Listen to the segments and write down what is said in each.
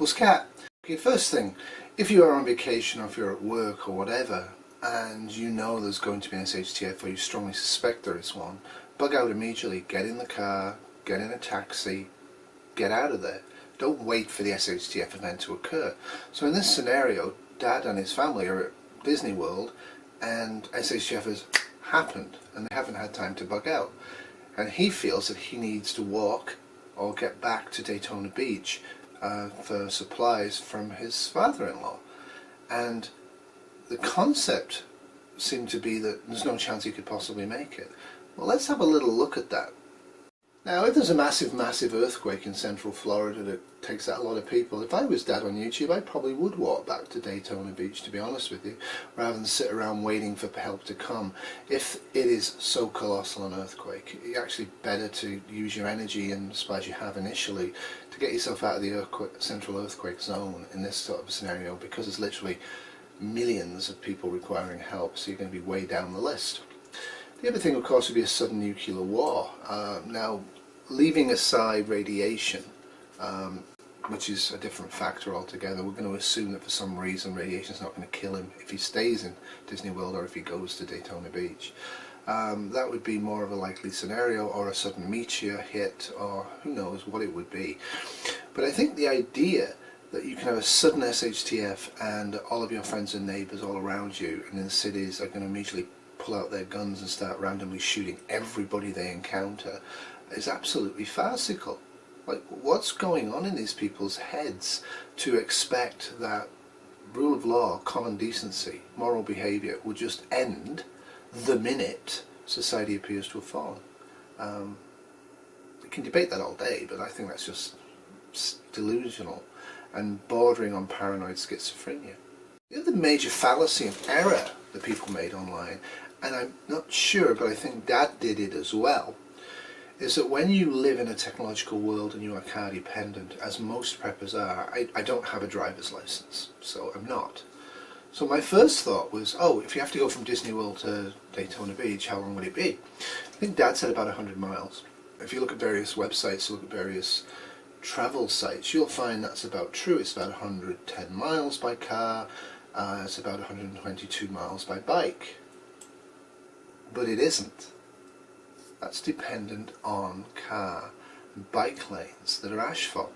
Helpless cat. Okay, first thing, if you are on vacation or if you're at work or whatever, and you know there's going to be an shtf or you strongly suspect there is one, bug out immediately. Get in the car, get in a taxi, get out of there. Don't wait for the shtf event to occur. So in this scenario, Dad and his family are at Disney World and shtf has happened and they haven't had time to bug out. And he feels that he needs to walk or get back to Daytona Beach for supplies from his father-in-law. And the concept seemed to be that there's no chance he could possibly make it. Well, let's have a little look at that. Now, if there's a massive earthquake in central Florida that takes out a lot of people, if I was Dad on YouTube, I probably would walk back to Daytona Beach, to be honest with you, rather than sit around waiting for help to come. If it is so colossal an earthquake, it's actually better to use your energy and supplies you have initially to get yourself out of the central earthquake zone in this sort of scenario, because there's literally millions of people requiring help, so you're going to be way down the list. The other thing, of course, would be a sudden nuclear war. Now, leaving aside radiation, which is a different factor altogether, we're going to assume that for some reason radiation is not going to kill him if he stays in Disney World or if he goes to Daytona Beach. That would be more of a likely scenario, or a sudden meteor hit, or who knows what it would be. But I think the idea that you can have a sudden shtf and all of your friends and neighbours all around you and in cities are going to immediately pull out their guns and start randomly shooting everybody they encounter is absolutely farcical. Like, what's going on in these people's heads to expect that rule of law, common decency, moral behaviour will just end the minute society appears to have fallen? We can debate that all day, but I think that's just delusional and bordering on paranoid schizophrenia. The other major fallacy and error that people made online, and I'm not sure, but I think Dad did it as well, is that when you live in a technological world and you are car dependent, as most preppers are, I don't have a driver's license, so I'm not. So my first thought was, oh, if you have to go from Disney World to Daytona Beach, how long would it be? I think Dad said about 100 miles. If you look at various websites, look at various travel sites, you'll find that's about true. It's about 110 miles by car, it's about 122 miles by bike. But it isn't. That's dependent on car and bike lanes that are asphalt.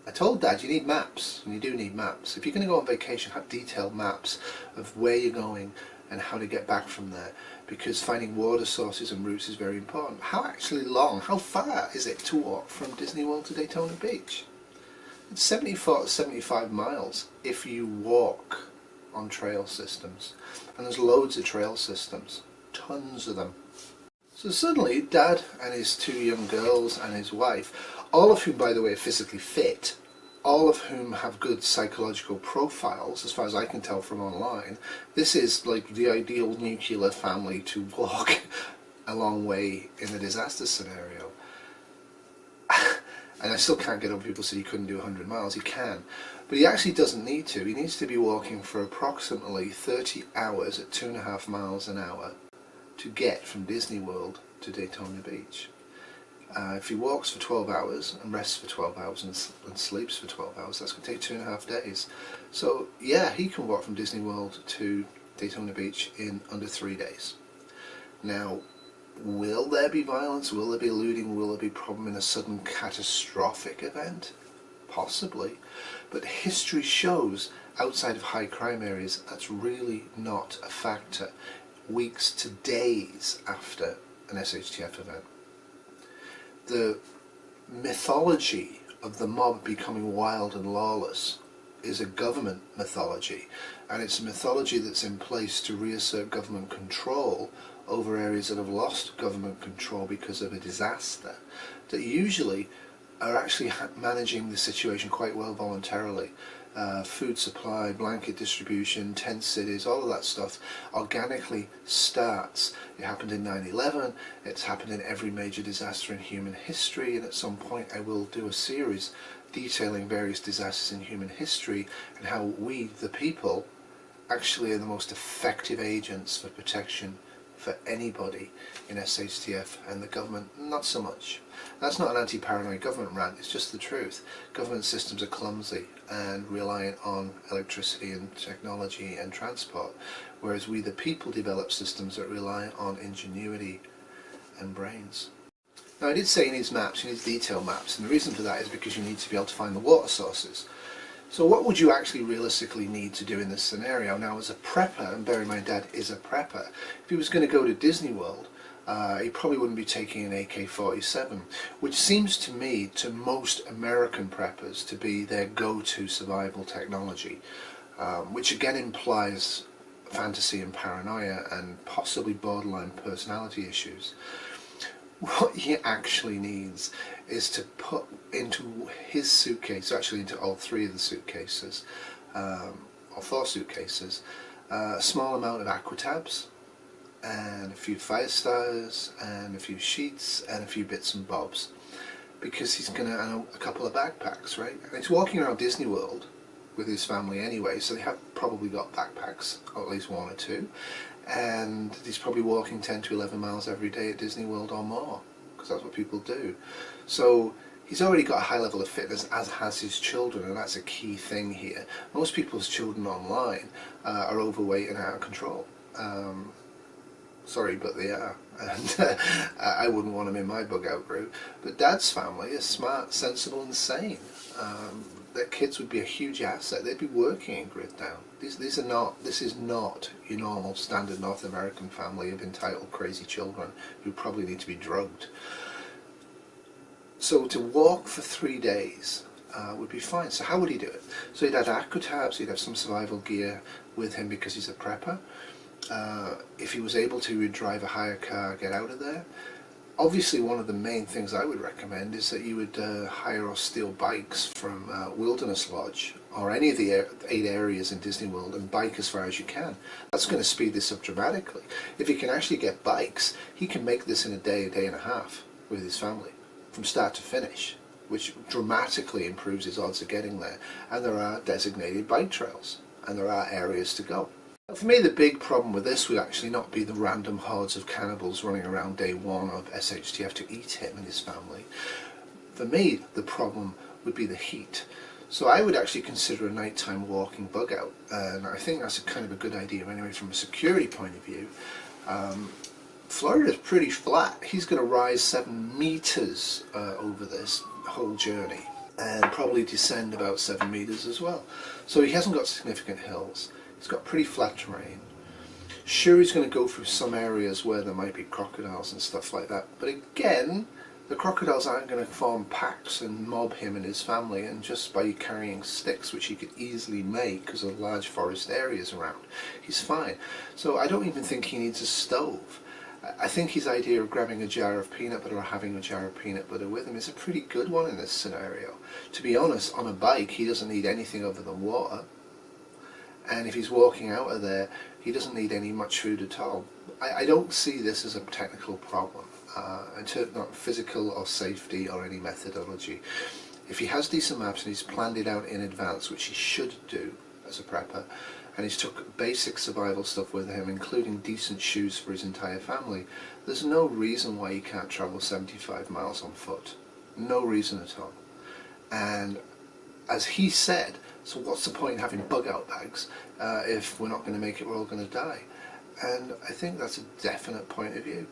I told Dad you need maps, and you do need maps. If you're going to go on vacation, have detailed maps of where you're going and how to get back from there, because finding water sources and routes is very important. How actually long, how far is it to walk from Disney World to Daytona Beach? It's 74 to 75 miles if you walk on trail systems, and there's loads of trail systems, tons of them. So suddenly Dad and his two young girls and his wife, all of whom by the way are physically fit, all of whom have good psychological profiles as far as I can tell from online, this is like the ideal nuclear family to walk a long way in a disaster scenario. And I still can't get over people say he couldn't do 100 miles. He can, but he actually doesn't need to. He needs to be walking for approximately 30 hours at 2.5 miles an hour to get from Disney World to Daytona Beach. If he walks for 12 hours and rests for 12 hours and sleeps for 12 hours, that's going to take 2.5 days. So yeah, he can walk from Disney World to Daytona Beach in under 3 days. Now, will there be violence? Will there be looting? Will there be problem in a sudden catastrophic event? Possibly. But history shows outside of high crime areas that's really not a factor. Weeks to days after an SHTF event. The mythology of the mob becoming wild and lawless is a government mythology, and it's a mythology that's in place to reassert government control over areas that have lost government control because of a disaster, that usually are actually managing the situation quite well voluntarily. Food supply, blanket distribution, tent cities, all of that stuff organically starts. It happened in 9/11, it's happened in every major disaster in human history, and at some point I will do a series detailing various disasters in human history and how we, the people, actually are the most effective agents for protection for anybody in SHTF, and the government not so much. That's not an anti-paranoid government rant, it's just the truth. Government systems are clumsy and reliant on electricity and technology and transport, whereas we the people develop systems that rely on ingenuity and brains. Now, I did say he needs maps, he needs detailed maps, and the reason for that is because you need to be able to find the water sources. So what would you actually realistically need to do in this scenario? Now, as a prepper, and bear in mind Dad is a prepper, if he was going to go to Disney World, he probably wouldn't be taking an AK-47, which seems to me, to most American preppers, to be their go-to survival technology, which again implies fantasy and paranoia and possibly borderline personality issues. What he actually needs is to put into his suitcase, actually into all three of the suitcases, or 4 suitcases, a small amount of aquatabs, and a few fire starters, and a few sheets, and a few bits and bobs. Because he's going to, and a couple of backpacks, right? And he's walking around Disney World with his family anyway, so they have probably got backpacks, or at least 1 or 2. And he's probably walking 10 to 11 miles every day at Disney World or more, because that's what people do. So he's already got a high level of fitness, as has his children, and that's a key thing here. Most people's children online are overweight and out of control. Sorry, but they are, and I wouldn't want them in my bug out group. But Dad's family is smart, sensible and sane. Their kids would be a huge asset. They'd be working in grid down. This is not your normal standard North American family of entitled crazy children who probably need to be drugged. So to walk for 3 days would be fine. So how would he do it? So he'd have aquatabs, he'd have some survival gear with him because he's a prepper. If he was able to, he'd drive a hire car, get out of there. Obviously, one of the main things I would recommend is that you would hire or steal bikes from Wilderness Lodge or any of the 8 areas in Disney World and bike as far as you can. That's going to speed this up dramatically. If he can actually get bikes, he can make this in a day and a half with his family, from start to finish, which dramatically improves his odds of getting there. And there are designated bike trails, and there are areas to go. For me, the big problem with this would actually not be the random hordes of cannibals running around day 1 of SHTF to eat him and his family. For me, the problem would be the heat. So I would actually consider a nighttime walking bug out, and I think that's a kind of a good idea anyway from a security point of view. Florida's pretty flat. He's going to rise 7 meters over this whole journey, and probably descend about 7 meters as well. So he hasn't got significant hills. He's got pretty flat terrain. Sure, he's going to go through some areas where there might be crocodiles and stuff like that, but again, the crocodiles aren't going to form packs and mob him and his family, and just by carrying sticks, which he could easily make because of large forest areas around, he's fine. So I don't even think he needs a stove. I think his idea of grabbing a jar of peanut butter or having a jar of peanut butter with him is a pretty good one in this scenario. To be honest, on a bike he doesn't need anything other than water. And if he's walking out of there, he doesn't need any much food at all. I don't see this as a technical problem, in terms not physical or safety or any methodology. If he has decent maps and he's planned it out in advance, which he should do as a prepper, and he's took basic survival stuff with him, including decent shoes for his entire family, there's no reason why he can't travel 75 miles on foot. No reason at all. And as he said, so what's the point in having bug out bags if we're not going to make it, we're all going to die? And I think that's a definite point of view.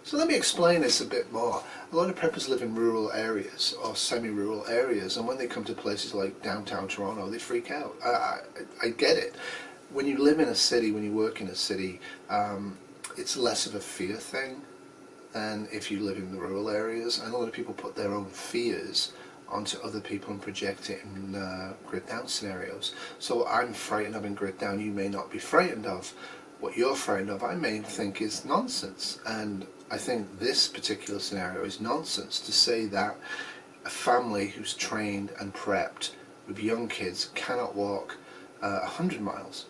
So let me explain this a bit more. A lot of preppers live in rural areas or semi-rural areas, and when they come to places like downtown Toronto, they freak out. I get it. When you live in a city, when you work in a city, it's less of a fear thing than if you live in the rural areas, and a lot of people put their own fears onto other people and project it in grid down scenarios. So I'm frightened of in grid down, you may not be frightened of. What you're frightened of, I may think is nonsense, and I think this particular scenario is nonsense. To say that a family who's trained and prepped with young kids cannot walk 100 miles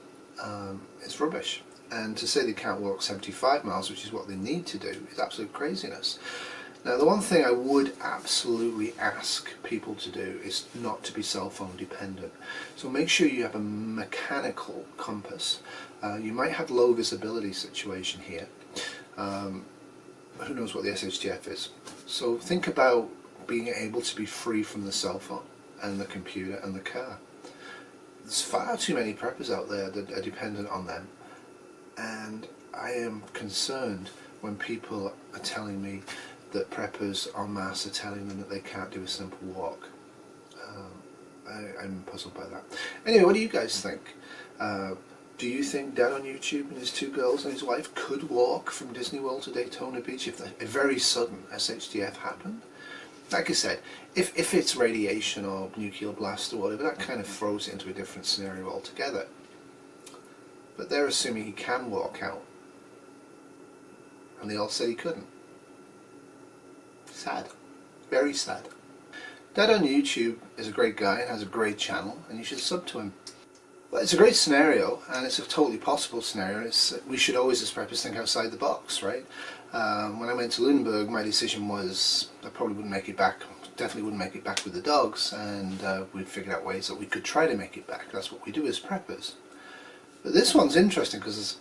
is rubbish, and to say they can't walk 75 miles, which is what they need to do, is absolute craziness. Now, the one thing I would absolutely ask people to do is not to be cell phone dependent. So make sure you have a mechanical compass. You might have low visibility situation here. who knows what the SHTF is. So think about being able to be free from the cell phone and the computer and the car. There's far too many preppers out there that are dependent on them, and I am concerned when people are telling me that preppers en masse are telling them that they can't do a simple walk. I'm puzzled by that. Anyway, what do you guys think? Do you think Dad on YouTube and his 2 girls and his wife could walk from Disney World to Daytona Beach if a very sudden SHTF happened? Like I said, if it's radiation or nuclear blast or whatever, that kind of throws it into a different scenario altogether. But they're assuming he can walk out. And they all said he couldn't. Sad. Very sad. Dad on YouTube is a great guy and has a great channel, and you should sub to him. Well, it's a great scenario, and it's a totally possible scenario. We should always, as preppers, think outside the box, right? When I went to Lunenburg, my decision was I probably wouldn't make it back. Definitely wouldn't make it back with the dogs, and we'd figured out ways that we could try to make it back. That's what we do as preppers. But this one's interesting because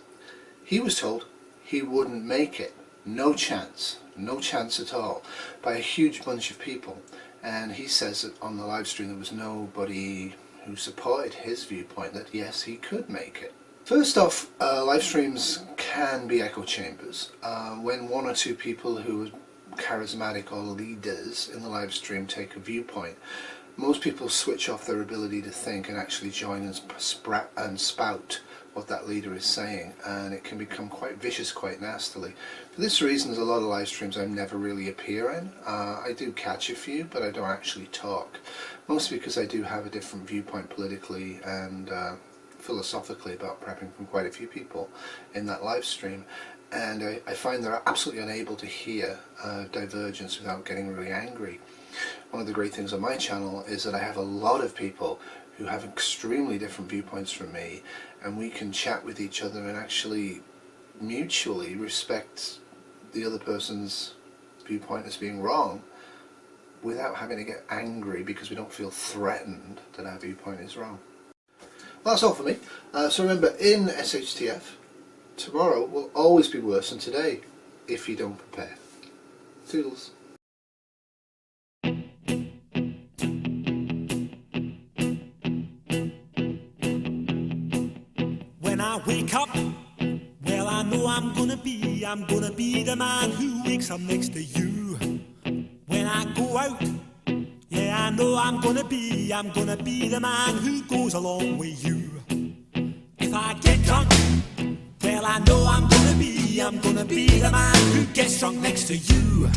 he was told he wouldn't make it. No chance at all, by a huge bunch of people. And he says that on the live stream there was nobody who supported his viewpoint that yes, he could make it. First off, live streams can be echo chambers. When 1 or 2 people who are charismatic or leaders in the live stream take a viewpoint, most people switch off their ability to think and actually join and spout what that leader is saying, and it can become quite vicious quite nastily. For this reason, there's a lot of live streams I never really appear in. I do catch a few, but I don't actually talk, mostly because I do have a different viewpoint politically and philosophically about prepping from quite a few people in that live stream, and I find they're absolutely unable to hear divergence without getting really angry. One of the great things on my channel is that I have a lot of people who have extremely different viewpoints from me, and we can chat with each other and actually mutually respect the other person's viewpoint as being wrong without having to get angry because we don't feel threatened that our viewpoint is wrong. Well, that's all for me. So remember, in SHTF, tomorrow will always be worse than today if you don't prepare. Toodles. When I wake up, well, I know I'm gonna be the man who wakes up next to you. When I go out, yeah, I know I'm gonna be the man who goes along with you. If I get drunk, well, I know I'm gonna be the man who gets drunk next to you.